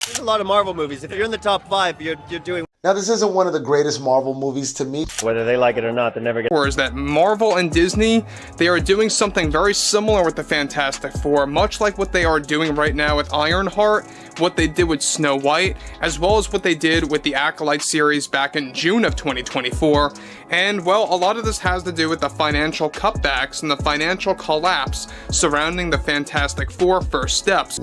There's a lot of Marvel movies. If you're in the top 5, you're doing. Now, this isn't one of the greatest Marvel movies to me. Whether they like it or not, they're never gonna. Or is that Marvel and Disney, they are doing something very similar with the Fantastic Four, much like what they are doing right now with Ironheart, what they did with Snow White, as well as what they did with the Acolyte series back in June of 2024. And, well, a lot of this has to do with the financial cutbacks and the financial collapse surrounding the Fantastic Four first steps.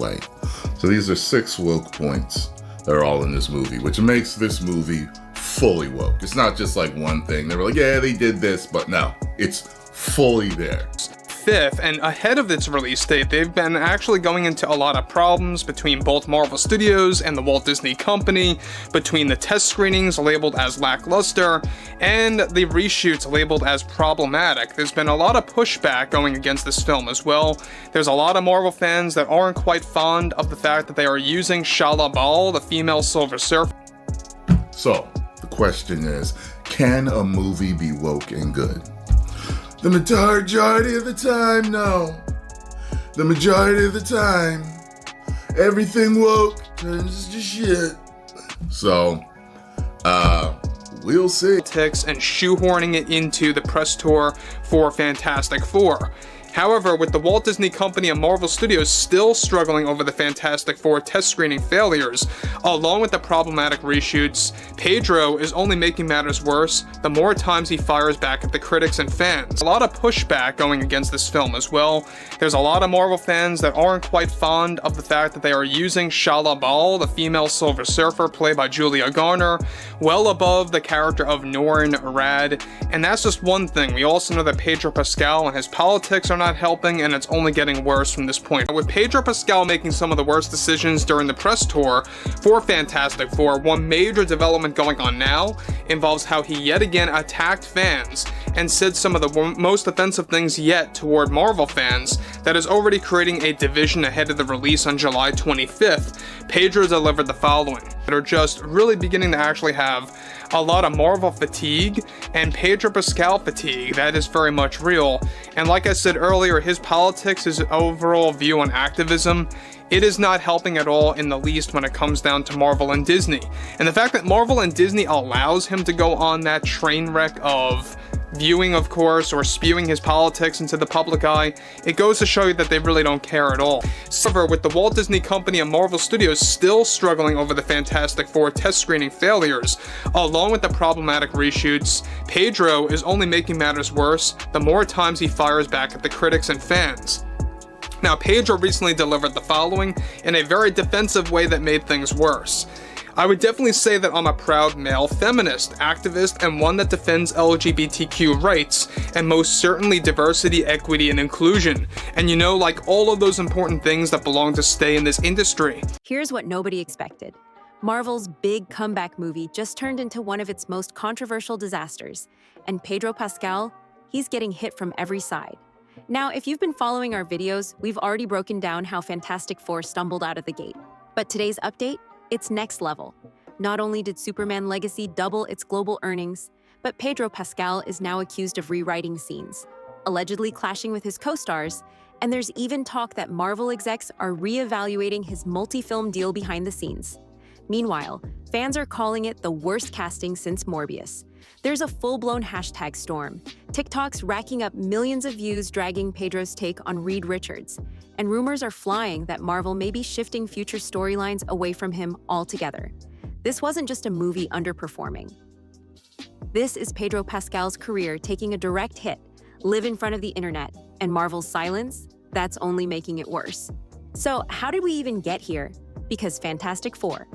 So these are 6 woke points that are all in this movie, which makes this movie fully woke. It's not just like one thing. They were like, yeah, they did this, but no, it's fully there. 5th, and ahead of its release date, they've been actually going into a lot of problems between both Marvel Studios and the Walt Disney Company, between the test screenings labeled as lackluster, and the reshoots labeled as problematic. There's been a lot of pushback going against this film as well. There's a lot of Marvel fans that aren't quite fond of the fact that they are using Shala Bal, the female Silver Surfer. So, the question is, can a movie be woke and good? The majority of the time, no. The majority of the time, everything woke turns to shit. So, we'll see. And shoehorning it into the press tour for Fantastic Four. However, with the Walt Disney Company and Marvel Studios still struggling over the Fantastic Four test screening failures, along with the problematic reshoots, Pedro is only making matters worse the more times he fires back at the critics and fans. A lot of pushback going against this film as well. There's a lot of Marvel fans that aren't quite fond of the fact that they are using Shala Bal, the female Silver Surfer played by Julia Garner, well above the character of Norrin Radd. And that's just one thing. We also know that Pedro Pascal and his politics are not helping, and it's only getting worse from this point. With Pedro Pascal making some of the worst decisions during the press tour for Fantastic Four, one major development going on now involves how he yet again attacked fans and said some of the most offensive things yet toward Marvel fans that is already creating a division ahead of the release on July 25th. Pedro delivered the following that are just really beginning to actually have a lot of Marvel fatigue and Pedro Pascal fatigue. That is very much real. And like I said earlier, his politics, his overall view on activism, it is not helping at all in the least when it comes down to Marvel and Disney. And the fact that Marvel and Disney allows him to go on that train wreck of viewing, of course, or spewing his politics into the public eye, it goes to show you that they really don't care at all. However, with the Walt Disney Company and Marvel Studios still struggling over the Fantastic Four test screening failures, along with the problematic reshoots, Pedro is only making matters worse the more times he fires back at the critics and fans. Now, Pedro recently delivered the following in a very defensive way that made things worse. I would definitely say that I'm a proud male feminist, activist, and one that defends LGBTQ rights, and most certainly diversity, equity, and inclusion. And you know, like all of those important things that belong to stay in this industry. Here's what nobody expected. Marvel's big comeback movie just turned into one of its most controversial disasters, and Pedro Pascal, he's getting hit from every side. Now, if you've been following our videos, we've already broken down how Fantastic Four stumbled out of the gate. But today's update? It's next level. Not only did Superman Legacy double its global earnings, but Pedro Pascal is now accused of rewriting scenes, allegedly clashing with his co-stars, and there's even talk that Marvel execs are reevaluating his multi-film deal behind the scenes. Meanwhile, fans are calling it the worst casting since Morbius. There's a full-blown hashtag storm, TikToks racking up millions of views dragging Pedro's take on Reed Richards, and rumors are flying that Marvel may be shifting future storylines away from him altogether. This wasn't just a movie underperforming. This is Pedro Pascal's career taking a direct hit, live in front of the internet, and Marvel's silence, that's only making it worse. So how did we even get here? Because Fantastic Four.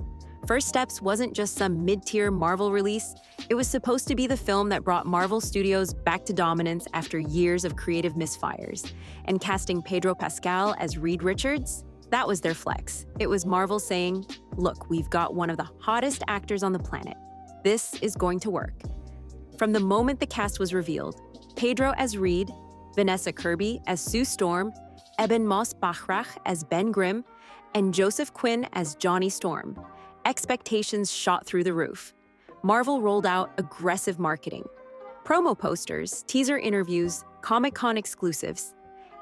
First Steps wasn't just some mid-tier Marvel release, it was supposed to be the film that brought Marvel Studios back to dominance after years of creative misfires. And casting Pedro Pascal as Reed Richards, that was their flex. It was Marvel saying, look, we've got one of the hottest actors on the planet. This is going to work. From the moment the cast was revealed, Pedro as Reed, Vanessa Kirby as Sue Storm, Eben Moss-Bachrach as Ben Grimm, and Joseph Quinn as Johnny Storm, expectations shot through the roof. Marvel rolled out aggressive marketing. Promo posters, teaser interviews, Comic-Con exclusives.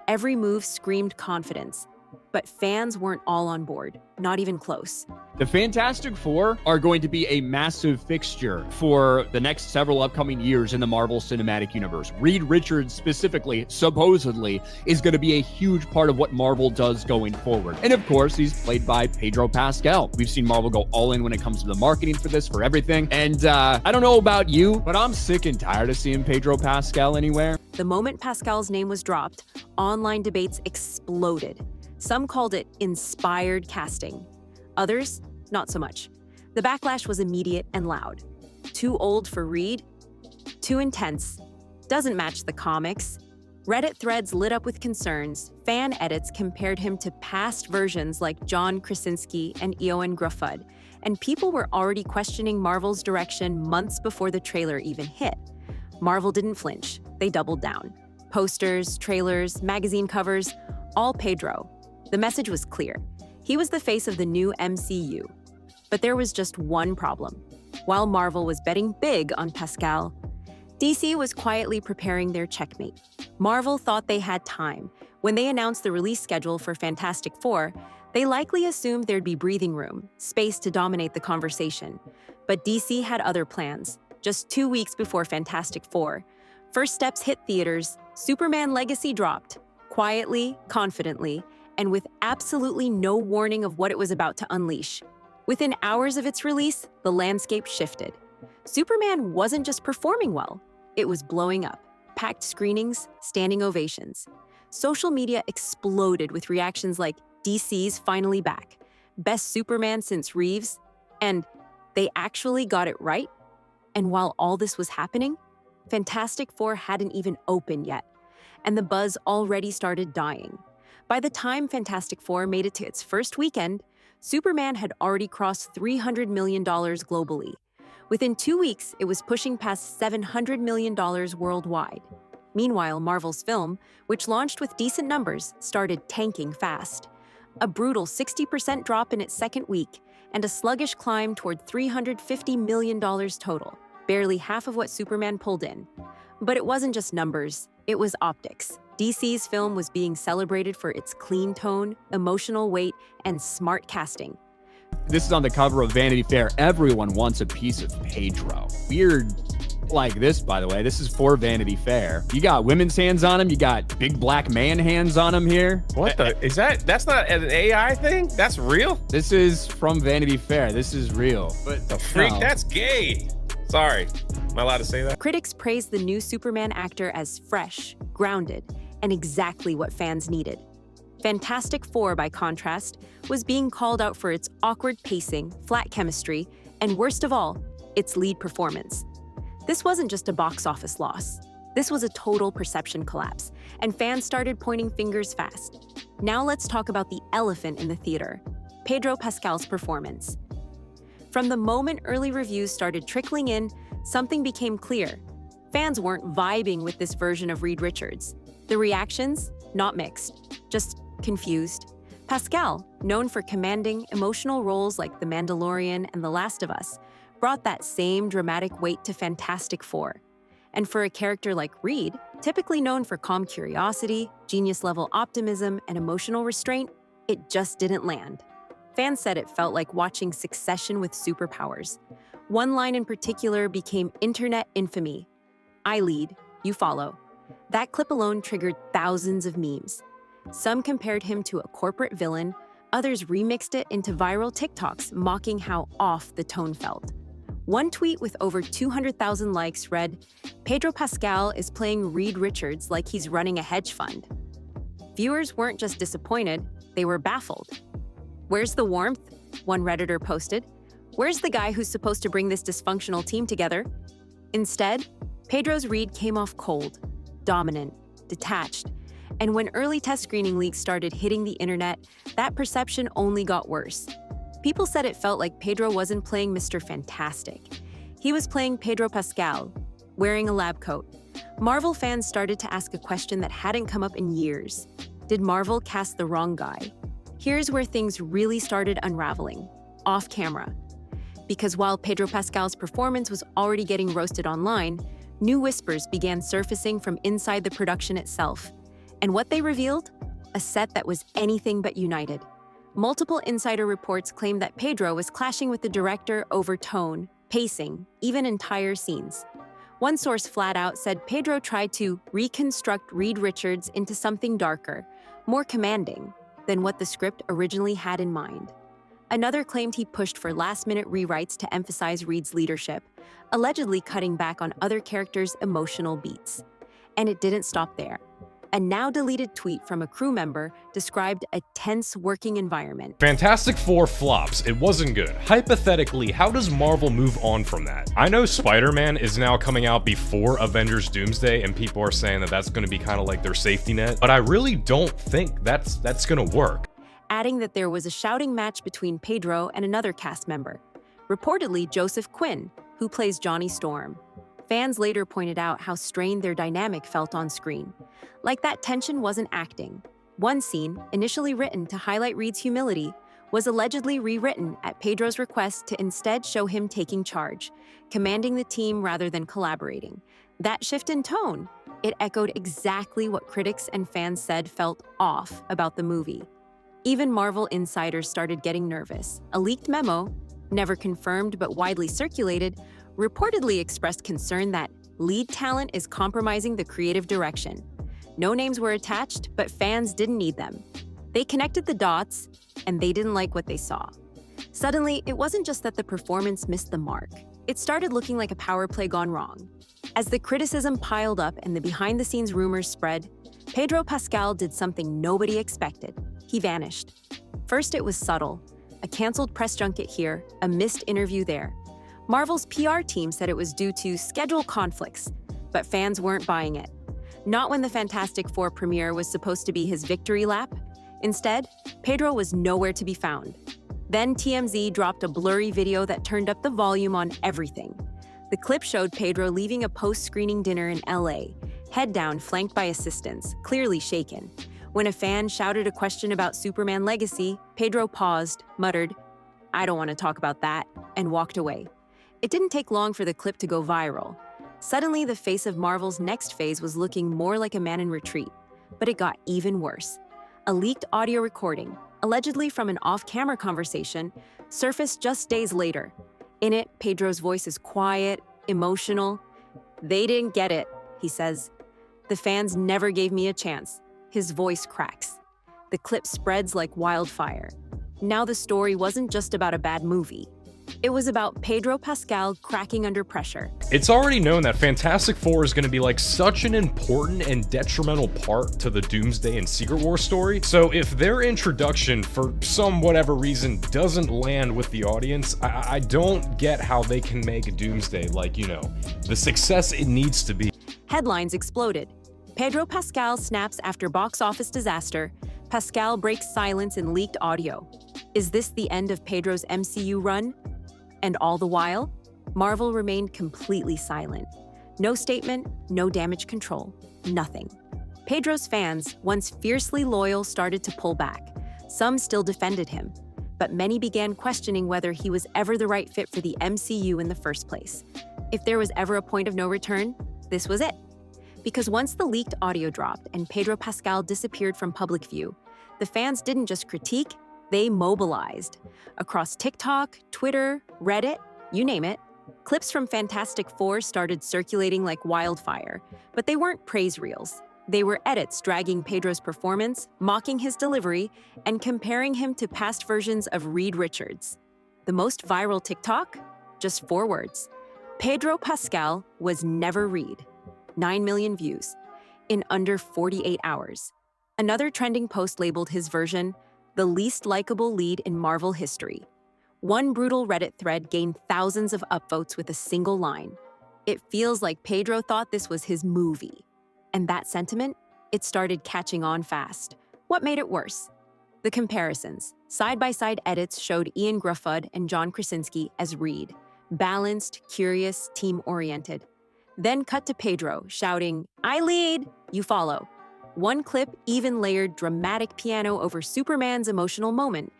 Every move screamed confidence. But fans weren't all on board, not even close. The Fantastic Four are going to be a massive fixture for the next several upcoming years in the Marvel Cinematic Universe. Reed Richards specifically, supposedly, is going to be a huge part of what Marvel does going forward. And of course, he's played by Pedro Pascal. We've seen Marvel go all in when it comes to the marketing for this, for everything. And I don't know about you, but I'm sick and tired of seeing Pedro Pascal anywhere. The moment Pascal's name was dropped, online debates exploded. Some called it inspired casting. Others, not so much. The backlash was immediate and loud. Too old for Reed? Too intense. Doesn't match the comics. Reddit threads lit up with concerns. Fan edits compared him to past versions like John Krasinski and Eoin Gruffudd, and people were already questioning Marvel's direction months before the trailer even hit. Marvel didn't flinch. They doubled down. Posters, trailers, magazine covers, all Pedro. The message was clear. He was the face of the new MCU. But there was just one problem. While Marvel was betting big on Pascal, DC was quietly preparing their checkmate. Marvel thought they had time. When they announced the release schedule for Fantastic Four, they likely assumed there'd be breathing room, space to dominate the conversation. But DC had other plans. Just 2 weeks before Fantastic Four, first steps hit theaters, Superman Legacy dropped, quietly, confidently, and with absolutely no warning of what it was about to unleash. Within hours of its release, the landscape shifted. Superman wasn't just performing well, it was blowing up. Packed screenings, standing ovations. Social media exploded with reactions like, DC's finally back, best Superman since Reeves, and they actually got it right? And while all this was happening, Fantastic Four hadn't even opened yet, and the buzz already started dying. By the time Fantastic Four made it to its first weekend, Superman had already crossed $300 million globally. Within 2 weeks, it was pushing past $700 million worldwide. Meanwhile, Marvel's film, which launched with decent numbers, started tanking fast. A brutal 60% drop in its second week, and a sluggish climb toward $350 million total, barely half of what Superman pulled in. But it wasn't just numbers, it was optics. DC's film was being celebrated for its clean tone, emotional weight, and smart casting. This is on the cover of Vanity Fair. Everyone wants a piece of Pedro. Weird like this, by the way. This is for Vanity Fair. You got women's hands on him. You got big black man hands on him here. What the? Is that's not an AI thing? That's real? This is from Vanity Fair. This is real. But The freak, no. that's gay. Sorry. Am I allowed to say that? Critics praised the new Superman actor as fresh, grounded, and exactly what fans needed. Fantastic Four, by contrast, was being called out for its awkward pacing, flat chemistry, and worst of all, its lead performance. This wasn't just a box office loss. This was a total perception collapse, and fans started pointing fingers fast. Now let's talk about the elephant in the theater, Pedro Pascal's performance. From the moment early reviews started trickling in, something became clear. Fans weren't vibing with this version of Reed Richards. The reactions, not mixed, just confused. Pascal, known for commanding emotional roles like The Mandalorian and The Last of Us, brought that same dramatic weight to Fantastic Four. And for a character like Reed, typically known for calm curiosity, genius-level optimism, and emotional restraint, it just didn't land. Fans said it felt like watching Succession with superpowers. One line in particular became internet infamy. I lead, you follow. That clip alone triggered thousands of memes. Some compared him to a corporate villain, others remixed it into viral TikToks mocking how off the tone felt. One tweet with over 200,000 likes read, Pedro Pascal is playing Reed Richards like he's running a hedge fund. Viewers weren't just disappointed, they were baffled. Where's the warmth? One Redditor posted. Where's the guy who's supposed to bring this dysfunctional team together? Instead, Pedro's Reed came off cold, dominant, detached. And when early test screening leaks started hitting the internet, that perception only got worse. People said it felt like Pedro wasn't playing Mr. Fantastic. He was playing Pedro Pascal, wearing a lab coat. Marvel fans started to ask a question that hadn't come up in years. Did Marvel cast the wrong guy? Here's where things really started unraveling, off camera. Because while Pedro Pascal's performance was already getting roasted online, new whispers began surfacing from inside the production itself. And what they revealed? A set that was anything but united. Multiple insider reports claim that Pedro was clashing with the director over tone, pacing, even entire scenes. One source flat out said Pedro tried to reconstruct Reed Richards into something darker, more commanding than what the script originally had in mind. Another claimed he pushed for last-minute rewrites to emphasize Reed's leadership, allegedly cutting back on other characters' emotional beats. And it didn't stop there. A now-deleted tweet from a crew member described a tense working environment. Fantastic Four flops. It wasn't good. Hypothetically, how does Marvel move on from that? I know Spider-Man is now coming out before Avengers Doomsday, and people are saying that that's going to be kind of like their safety net, but I really don't think that's going to work. Adding that there was a shouting match between Pedro and another cast member, reportedly Joseph Quinn, who plays Johnny Storm. Fans later pointed out how strained their dynamic felt on screen. Like that tension wasn't acting. One scene, initially written to highlight Reed's humility, was allegedly rewritten at Pedro's request to instead show him taking charge, commanding the team rather than collaborating. That shift in tone, it echoed exactly what critics and fans said felt off about the movie. Even Marvel insiders started getting nervous. A leaked memo, never confirmed but widely circulated, reportedly expressed concern that lead talent is compromising the creative direction. No names were attached, but fans didn't need them. They connected the dots, and they didn't like what they saw. Suddenly, it wasn't just that the performance missed the mark. It started looking like a power play gone wrong. As the criticism piled up and the behind-the-scenes rumors spread, Pedro Pascal did something nobody expected. He vanished. First, it was subtle. A canceled press junket here, a missed interview there. Marvel's PR team said it was due to schedule conflicts, but fans weren't buying it. Not when the Fantastic Four premiere was supposed to be his victory lap. Instead, Pedro was nowhere to be found. Then TMZ dropped a blurry video that turned up the volume on everything. The clip showed Pedro leaving a post-screening dinner in LA, head down, flanked by assistants, clearly shaken. When a fan shouted a question about Superman legacy, Pedro paused, muttered, "I don't want to talk about that," and walked away. It didn't take long for the clip to go viral. Suddenly, the face of Marvel's next phase was looking more like a man in retreat. But it got even worse. A leaked audio recording, allegedly from an off-camera conversation, surfaced just days later. In it, Pedro's voice is quiet, emotional. "They didn't get it," he says. "The fans never gave me a chance." His voice cracks. The clip spreads like wildfire. Now the story wasn't just about a bad movie. It was about Pedro Pascal cracking under pressure. It's already known that Fantastic Four is going to be like such an important and detrimental part to the Doomsday and Secret War story. So if their introduction, for some whatever reason, doesn't land with the audience, I don't get how they can make Doomsday like, the success it needs to be. Headlines exploded. Pedro Pascal snaps after box office disaster. Pascal breaks silence in leaked audio. Is this the end of Pedro's MCU run? And all the while, Marvel remained completely silent. No statement, no damage control, nothing. Pedro's fans, once fiercely loyal, started to pull back. Some still defended him, but many began questioning whether he was ever the right fit for the MCU in the first place. If there was ever a point of no return, this was it. Because once the leaked audio dropped and Pedro Pascal disappeared from public view, the fans didn't just critique, they mobilized. Across TikTok, Twitter, Reddit, you name it, clips from Fantastic Four started circulating like wildfire, but they weren't praise reels. They were edits dragging Pedro's performance, mocking his delivery, and comparing him to past versions of Reed Richards. The most viral TikTok? Just 4 words. Pedro Pascal was never Reed. 9 million views in under 48 hours. Another trending post labeled his version the least likable lead in Marvel history. One brutal Reddit thread gained thousands of upvotes with a single line. It feels like Pedro thought this was his movie. And that sentiment, it started catching on fast. What made it worse? The comparisons. Side-by-side edits showed Ian Gruffud and John Krasinski as Reed, balanced, curious, team-oriented. Then cut to Pedro, shouting, "I lead, you follow." One clip even layered dramatic piano over Superman's emotional moment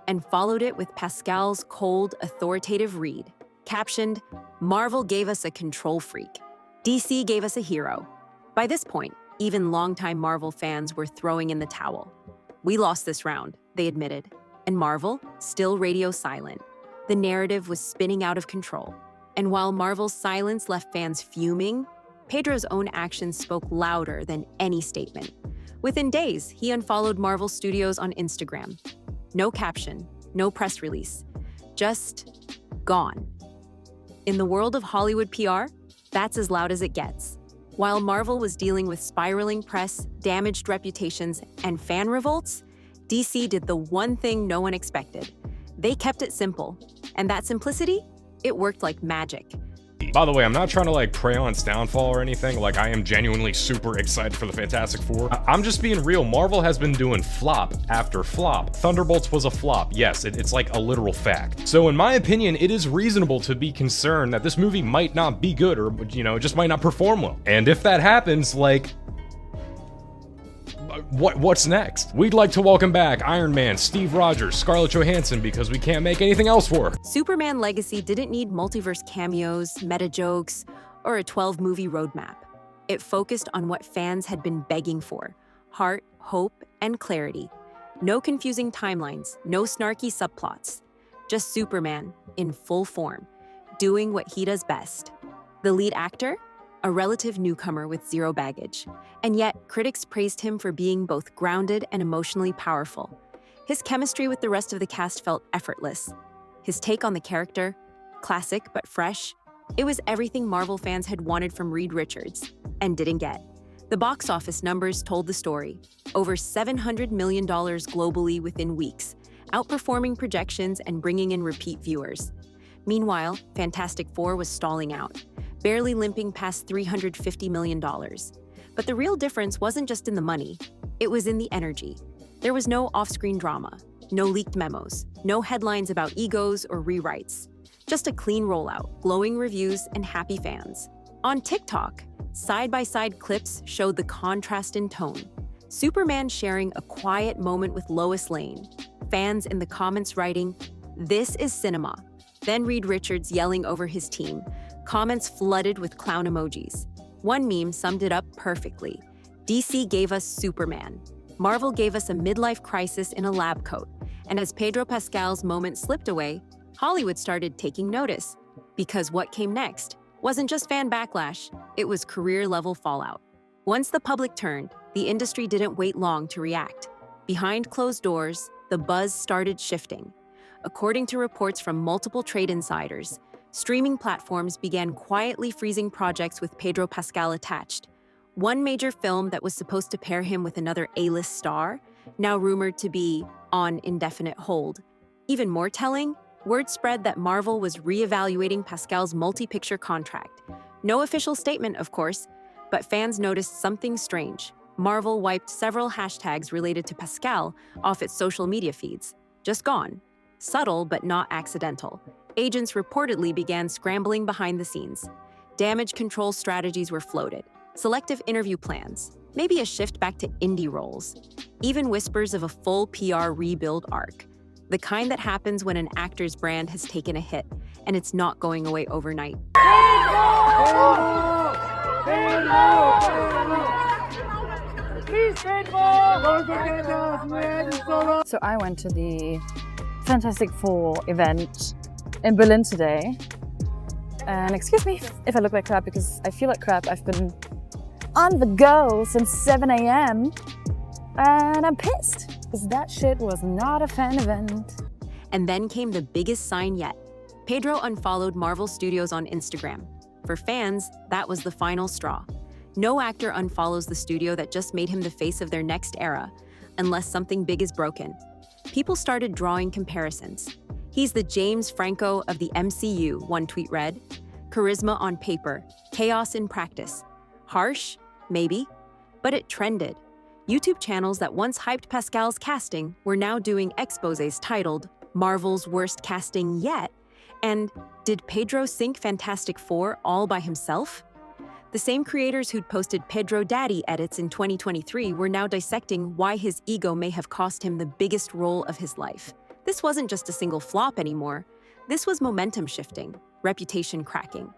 and followed it with Pascal's cold, authoritative read, captioned, "Marvel gave us a control freak. DC gave us a hero." By this point, even longtime Marvel fans were throwing in the towel. "We lost this round," they admitted. And Marvel, still radio silent. The narrative was spinning out of control. And while Marvel's silence left fans fuming, Pedro's own actions spoke louder than any statement. Within days, he unfollowed Marvel Studios on Instagram. No caption, no press release, just gone. In the world of Hollywood PR, that's as loud as it gets. While Marvel was dealing with spiraling press, damaged reputations, and fan revolts, DC did the one thing no one expected. They kept it simple. And that simplicity, it worked like magic. By the way, I'm not trying to like prey on its downfall or anything. Like, I am genuinely super excited for the Fantastic Four. I'm just being real. Marvel has been doing flop after flop. Thunderbolts was a flop. Yes, it's like a literal fact. So in my opinion, it is reasonable to be concerned that this movie might not be good, or, you know, just might not perform well. And if that happens, like, what's next? We'd like to welcome back Iron Man, Steve Rogers, Scarlett Johansson, because we can't make anything else work. Superman Legacy didn't need multiverse cameos, meta jokes, or a 12-movie roadmap. It focused on what fans had been begging for: heart, hope, and clarity. No confusing timelines, no snarky subplots. Just Superman, in full form, doing what he does best. The lead actor? A relative newcomer with zero baggage. And yet, critics praised him for being both grounded and emotionally powerful. His chemistry with the rest of the cast felt effortless. His take on the character? Classic but fresh. It was everything Marvel fans had wanted from Reed Richards, and didn't get. The box office numbers told the story. Over $700 million globally within weeks, outperforming projections and bringing in repeat viewers. Meanwhile, Fantastic Four was stalling out, barely limping past $350 million. But the real difference wasn't just in the money, it was in the energy. There was no off-screen drama, no leaked memos, no headlines about egos or rewrites. Just a clean rollout, glowing reviews, and happy fans. On TikTok, side-by-side clips showed the contrast in tone. Superman sharing a quiet moment with Lois Lane. Fans in the comments writing, "This is cinema." Then Reed Richards yelling over his team. Comments flooded with clown emojis. One meme summed it up perfectly. DC gave us Superman. Marvel gave us a midlife crisis in a lab coat. And as Pedro Pascal's moment slipped away, Hollywood started taking notice. Because what came next wasn't just fan backlash, it was career-level fallout. Once the public turned, the industry didn't wait long to react. Behind closed doors, the buzz started shifting. According to reports from multiple trade insiders, streaming platforms began quietly freezing projects with Pedro Pascal attached. One major film that was supposed to pair him with another A-list star, now rumored to be on indefinite hold. Even more telling, word spread that Marvel was reevaluating Pascal's multi-picture contract. No official statement, of course, but fans noticed something strange. Marvel wiped several hashtags related to Pascal off its social media feeds. Just gone. Subtle but not accidental. Agents reportedly began scrambling behind the scenes. Damage control strategies were floated. Selective interview plans. Maybe a shift back to indie roles. Even whispers of a full PR rebuild arc. The kind that happens when an actor's brand has taken a hit, and it's not going away overnight. So I went to the Fantastic Four event in Berlin today. And excuse me if I look like crap, because I feel like crap. I've been on the go since 7 a.m. and I'm pissed because that shit was not a fan event. And then came the biggest sign yet. Pedro unfollowed Marvel Studios on Instagram. For fans, that was the final straw. No actor unfollows the studio that just made him the face of their next era, unless something big is broken. People started drawing comparisons. He's the James Franco of the MCU, one tweet read. Charisma on paper, chaos in practice. Harsh? Maybe. But it trended. YouTube channels that once hyped Pascal's casting were now doing exposés titled Marvel's Worst Casting Yet, and did Pedro sink Fantastic Four all by himself? The same creators who'd posted Pedro Daddy edits in 2023 were now dissecting why his ego may have cost him the biggest role of his life. This wasn't just a single flop anymore. This was momentum shifting, reputation cracking.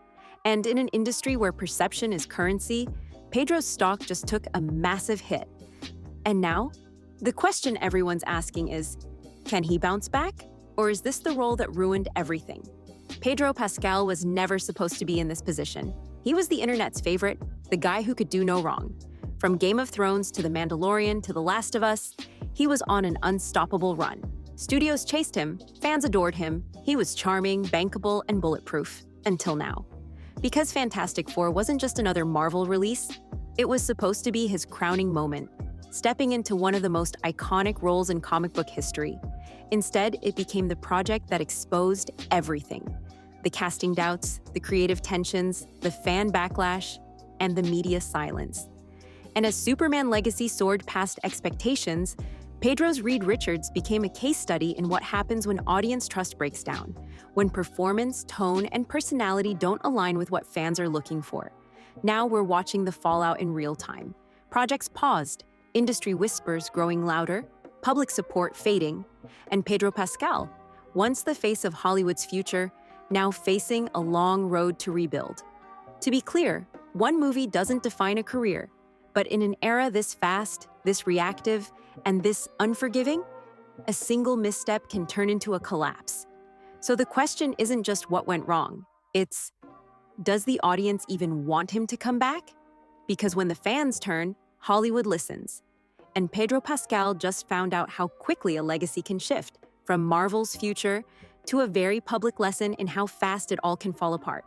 And in an industry where perception is currency, Pedro's stock just took a massive hit. And now, the question everyone's asking is Can he bounce back? Or is this the role that ruined everything? Pedro Pascal was never supposed to be in this position. He was the internet's favorite, the guy who could do no wrong. From Game of Thrones to The Mandalorian to The Last of Us, he was on an unstoppable run. Studios chased him, fans adored him, he was charming, bankable, and bulletproof. Until now. Because Fantastic Four wasn't just another Marvel release, it was supposed to be his crowning moment, stepping into one of the most iconic roles in comic book history. Instead, it became the project that exposed everything. The casting doubts, the creative tensions, the fan backlash, and the media silence. And as Superman Legacy soared past expectations, Pedro's Reed Richards became a case study in what happens when audience trust breaks down, when performance, tone, and personality don't align with what fans are looking for. Now we're watching the fallout in real time. Projects paused, industry whispers growing louder, public support fading, and Pedro Pascal, once the face of Hollywood's future, now facing a long road to rebuild. To be clear, one movie doesn't define a career, but in an era this fast, this reactive, and this unforgiving, a single misstep can turn into a collapse. So the question isn't just what went wrong, it's, does the audience even want him to come back? Because when the fans turn, Hollywood listens. And Pedro Pascal just found out how quickly a legacy can shift, from Marvel's future to a very public lesson in how fast it all can fall apart.